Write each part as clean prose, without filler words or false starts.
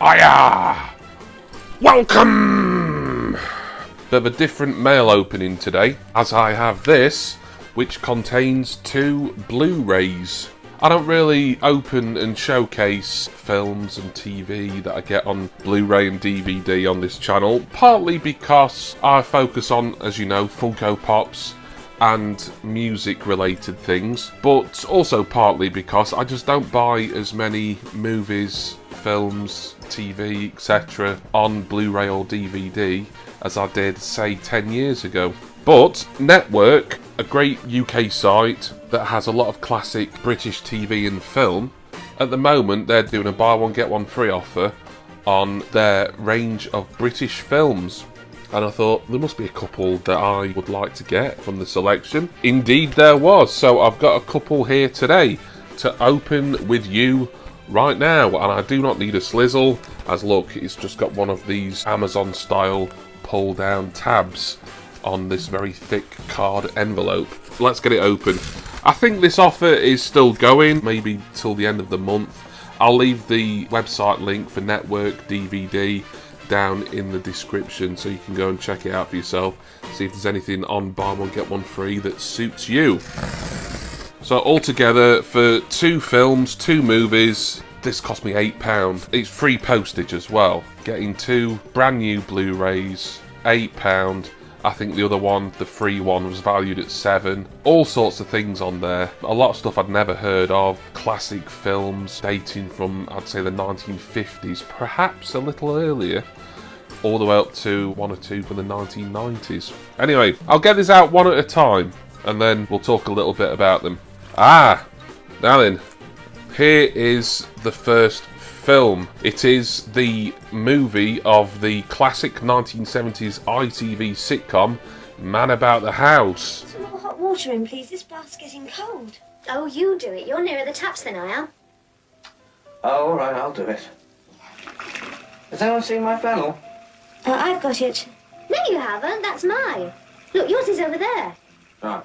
Hiya! Welcome! Bit of a different mail opening today, as I have this, which contains 2 Blu-rays. I don't really open and showcase films and TV that I get on Blu-ray and DVD on this channel, partly because I focus on, as you know, Funko Pops and music-related things, but also partly because I just don't buy as many movies, films, TV, etc. on Blu-ray or DVD as I did, say, 10 years ago. But Network, a great UK site that has a lot of classic British TV and film, at the moment they're doing a buy one get one free offer on their range of British films. And I thought there must be a couple that I would like to get from the selection. Indeed there was, so I've got a couple here today to open with you right now. And I do not need a slizzle, as look, it's just got one of these Amazon style pull down tabs on this very thick card envelope. Let's get it open. I think this offer is still going, maybe till the end of the month. I'll leave the website link for Network DVD down in the description so you can go and check it out for yourself, see if there's anything on buy one get one free that suits you. So altogether, for 2 films, 2 movies, this cost me £8. It's free postage as well. Getting 2 brand new Blu-rays, £8. I think the other one, the free one, was valued at £7. All sorts of things on there. A lot of stuff I'd never heard of. Classic films dating from, I'd say, the 1950s, perhaps a little earlier, all the way up to 1 or 2 from the 1990s. Anyway, I'll get this out one at a time, and then we'll talk a little bit about them. Now then, here is the first film. It is the movie of the classic 1970s ITV sitcom Man About the House. Some more hot water in, please. This bath's getting cold. Oh, you do it. You're nearer the taps than I am. Oh, all right, I'll do it. Has anyone seen my flannel? I've got it. No, you haven't. That's mine. Look, yours is over there. Right.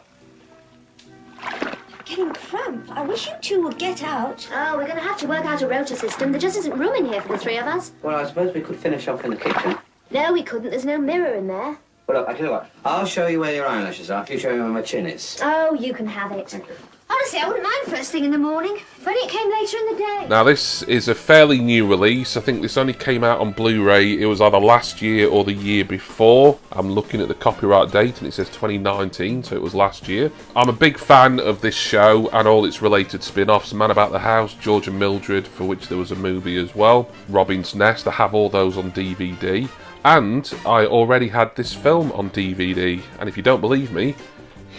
Getting cramp. I wish you 2 would get out. Oh, we're going to have to work out a rota system. There just isn't room in here for the 3 of us. Well, I suppose we could finish off in the kitchen. No, we couldn't. There's no mirror in there. Well, look, I tell you what. I'll show you where your eyelashes are. You show me where my chin is. Oh, you can have it. Thank you. Honestly, I wouldn't mind first thing in the morning. If only it came later in the day. Now this is a fairly new release. I think this only came out on Blu-ray. It was either last year or the year before. I'm looking at the copyright date and it says 2019, so it was last year. I'm a big fan of this show and all its related spin-offs. Man About the House, George and Mildred, for which there was a movie as well. Robin's Nest, I have all those on DVD. And I already had this film on DVD. And if you don't believe me,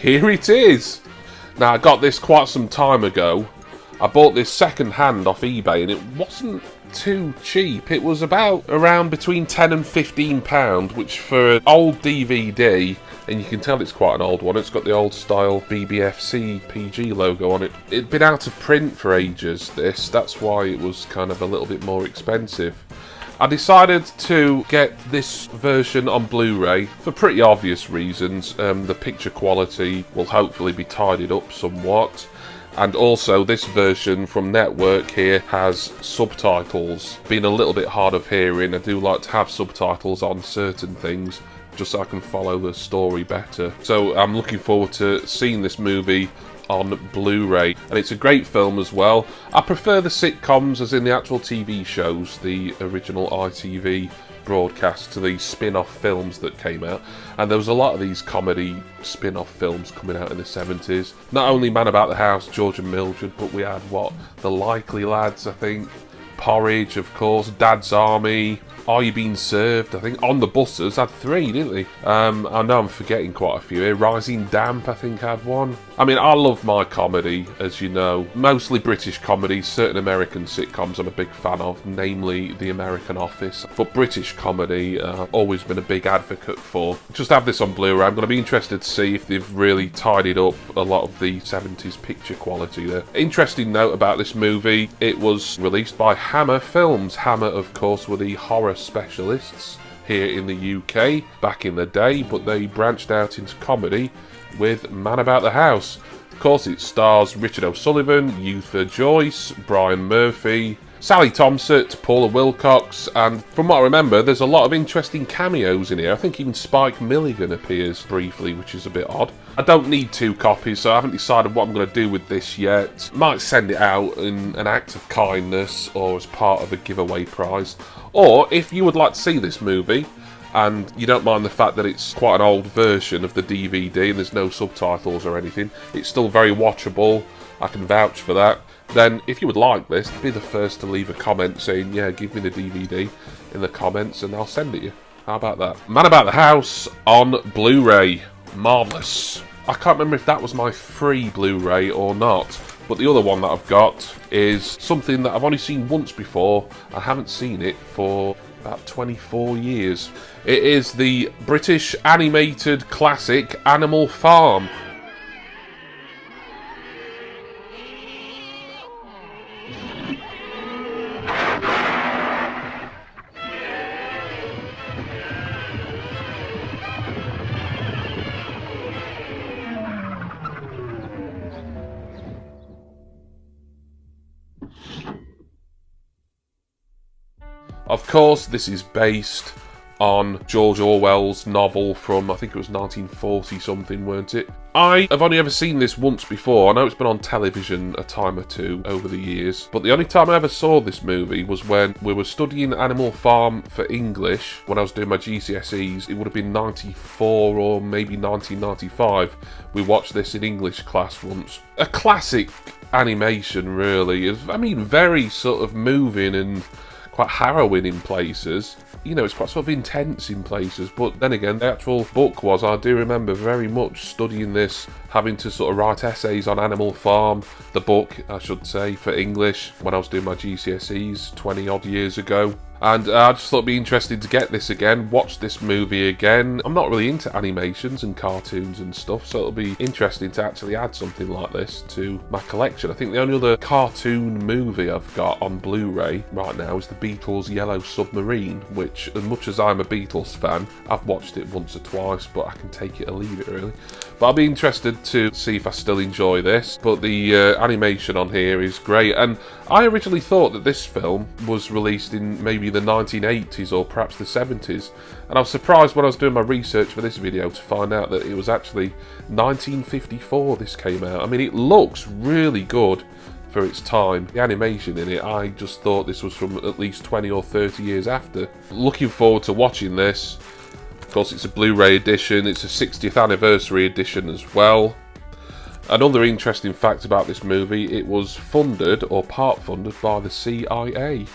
here it is. Now, I got this quite some time ago. I bought this second hand off eBay and it wasn't too cheap. It was about around between £10 and £15, which for an old DVD, and you can tell it's quite an old one, it's got the old style BBFC PG logo on it. It'd been out of print for ages, this. That's why it was kind of a little bit more expensive. I decided to get this version on Blu-ray for pretty obvious reasons. The picture quality will hopefully be tidied up somewhat. And also this version from Network here has subtitles. Being a little bit hard of hearing, I do like to have subtitles on certain things just so I can follow the story better. So I'm looking forward to seeing this movie on Blu-ray, and it's a great film as well. I prefer the sitcoms, as in the actual TV shows, the original ITV broadcast, to the spin-off films that came out, and there was a lot of these comedy spin-off films coming out in the 70s. Not only Man About the House, George and Mildred, but we had, what, The Likely Lads, I think, Porridge, of course, Dad's Army, Are You Being Served? I think On the Buses had 3, didn't they? I know I'm forgetting quite a few here. Rising Damp, I think, had 1. I mean, I love my comedy, as you know. Mostly British comedy, certain American sitcoms I'm a big fan of, namely The American Office. But British comedy, I've always been a big advocate for. Just have this on Blu-ray. I'm going to be interested to see if they've really tidied up a lot of the 70s picture quality there. Interesting note about this movie, it was released by Hammer Films. Hammer, of course, were the horror specialists here in the UK back in the day, but they branched out into comedy with Man About the House. Of course, it stars Richard O'Sullivan, Eutha Joyce, Brian Murphy, Sally Thompson, Paula Wilcox, and from what I remember, there's a lot of interesting cameos in here. I think even Spike Milligan appears briefly, which is a bit odd. I don't need 2 copies, so I haven't decided what I'm going to do with this yet. Might send it out in an act of kindness or as part of a giveaway prize. Or, if you would like to see this movie, and you don't mind the fact that it's quite an old version of the DVD and there's no subtitles or anything, it's still very watchable, I can vouch for that. Then, if you would like this, be the first to leave a comment saying, yeah, give me the DVD in the comments and I'll send it you. How about that? Man About the House on Blu-ray. Marvellous. I can't remember if that was my free Blu-ray or not, but the other one that I've got is something that I've only seen once before. I haven't seen it for about 24 years. It is the British animated classic Animal Farm. Of course, this is based on George Orwell's novel from, I think it was 1940 something, weren't it? I have only ever seen this once before. I know it's been on television a time or two over the years, but the only time I ever saw this movie was when we were studying Animal Farm for English when I was doing my GCSEs. It would have been 94 or maybe 1995. We watched this in English class once. A classic animation, really. I mean, very sort of moving and quite harrowing in places. You know, it's quite sort of intense in places, but then again, the actual book was, I do remember very much studying this, having to sort of write essays on Animal Farm, the book, I should say, for English, when I was doing my GCSEs 20 odd years ago. And I just thought it'd be interesting to get this again, watch this movie again. I'm not really into animations and cartoons and stuff, so it'll be interesting to actually add something like this to my collection. I think the only other cartoon movie I've got on Blu-ray right now is the Beatles' Yellow Submarine, which, as much as I'm a Beatles fan, I've watched it once or twice, but I can take it or leave it, really. But I'll be interested to see if I still enjoy this. But the animation on here is great, and I originally thought that this film was released in maybe the 1980s or perhaps the 70s, and I was surprised when I was doing my research for this video to find out that it was actually 1954 this came out. I mean, it looks really good for its time. The animation in it, I just thought this was from at least 20 or 30 years after. Looking forward to watching this. Of course, it's a Blu-ray edition. It's a 60th anniversary edition as well. Another interesting fact about this movie, it was funded or part funded by the CIA.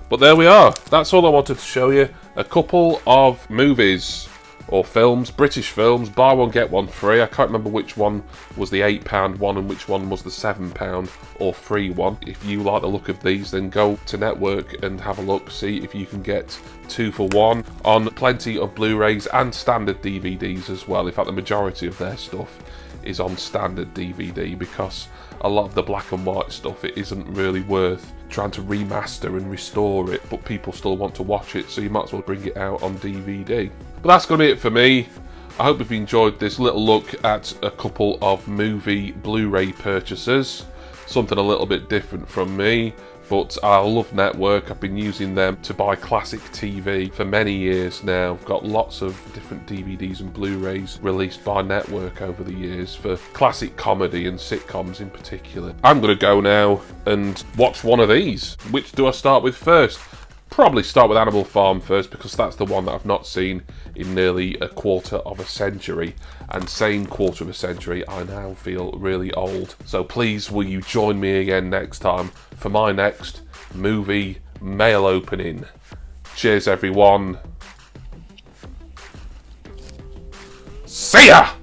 But there we are. That's all I wanted to show you. A couple of movies or films, British films, buy one get one free. I can't remember which one was the £8 one and which one was the £7 or free one. If you like the look of these, then go to Network and have a look, see if you can get 2 for 1 on plenty of Blu-rays and standard DVDs as well. In fact, the majority of their stuff is on standard DVD, because a lot of the black and white stuff, it isn't really worth trying to remaster and restore it, but people still want to watch it, so you might as well bring it out on DVD. But that's going to be it for me. I hope you've enjoyed this little look at a couple of movie Blu-ray purchases. Something a little bit different from me, but I love Network. I've been using them to buy classic TV for many years now. I've got lots of different DVDs and Blu-rays released by Network over the years for classic comedy and sitcoms in particular. I'm going to go now and watch one of these. Which do I start with first? Probably start with Animal Farm first, because that's the one that I've not seen in nearly a quarter of a century. And saying quarter of a century, I now feel really old. So please, will you join me again next time for my next movie mail opening. Cheers, everyone. See ya!